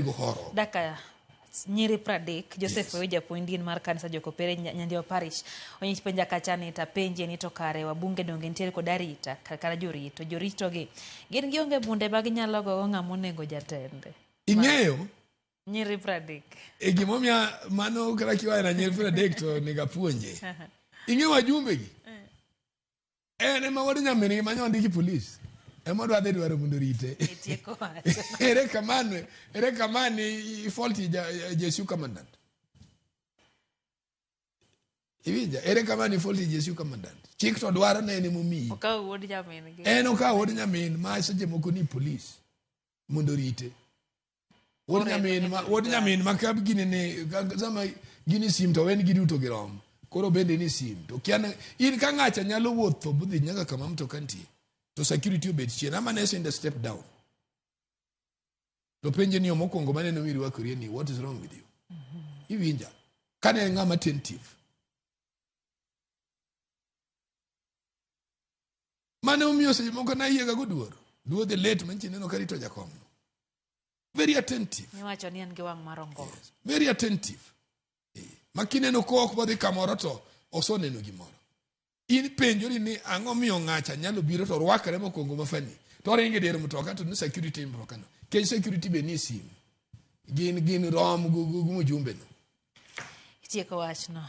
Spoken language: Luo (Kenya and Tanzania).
go horo daka nyiri pradek Joseph Weja Poindin mar kanisa Jokopere Nyandio Parish onyi penja kachani ta penje ni to kare wabunge donge ntiere kod arita kara jorito gi gin gionge bunde mag nyalo go ng'amo nego jatende ing'eyo nyiri pradek e gimomia mano kara kiwa na nyiri pradek to nega puonje ing'eyo wajumbe gi ene ma wadi nyamini manyo ndiki police ema dwa dwaro mondo rite ere kamani faulty Jesu commandant Iwinja ere kamani faulty Jesu commandant chik to dwaro ne ni mumi okaw wodi nyamin gi okaw wodi nyamin ma seche moko ni police mondo rite wodi nyamin ma kab gini ne sama gini sim to wen giduto girom koro bende ni sim to kiana in ka ng'acha nyalo wuotho budhi nyaka kama mto kantie to security obet chien ama nese in the step down to penje ni omokongo maneno miri wakori ni what is wrong with you Iwinja kane ng'ama attentive mane omiyo seche moko na yiega go duo the late manchi neno karito jakom very attentive niwacho ni an gi wang' marongo yes. Very attentive makineno ko ok bodhi kamoro to osoneno gimoro in penjori ni ang'o miyo ng'acha nyalo biro to rwakre mokongo mafani to ringe der mtoka to ni security mtoka no ke security be ni sim gin rom gu mujumbe no itieko wachno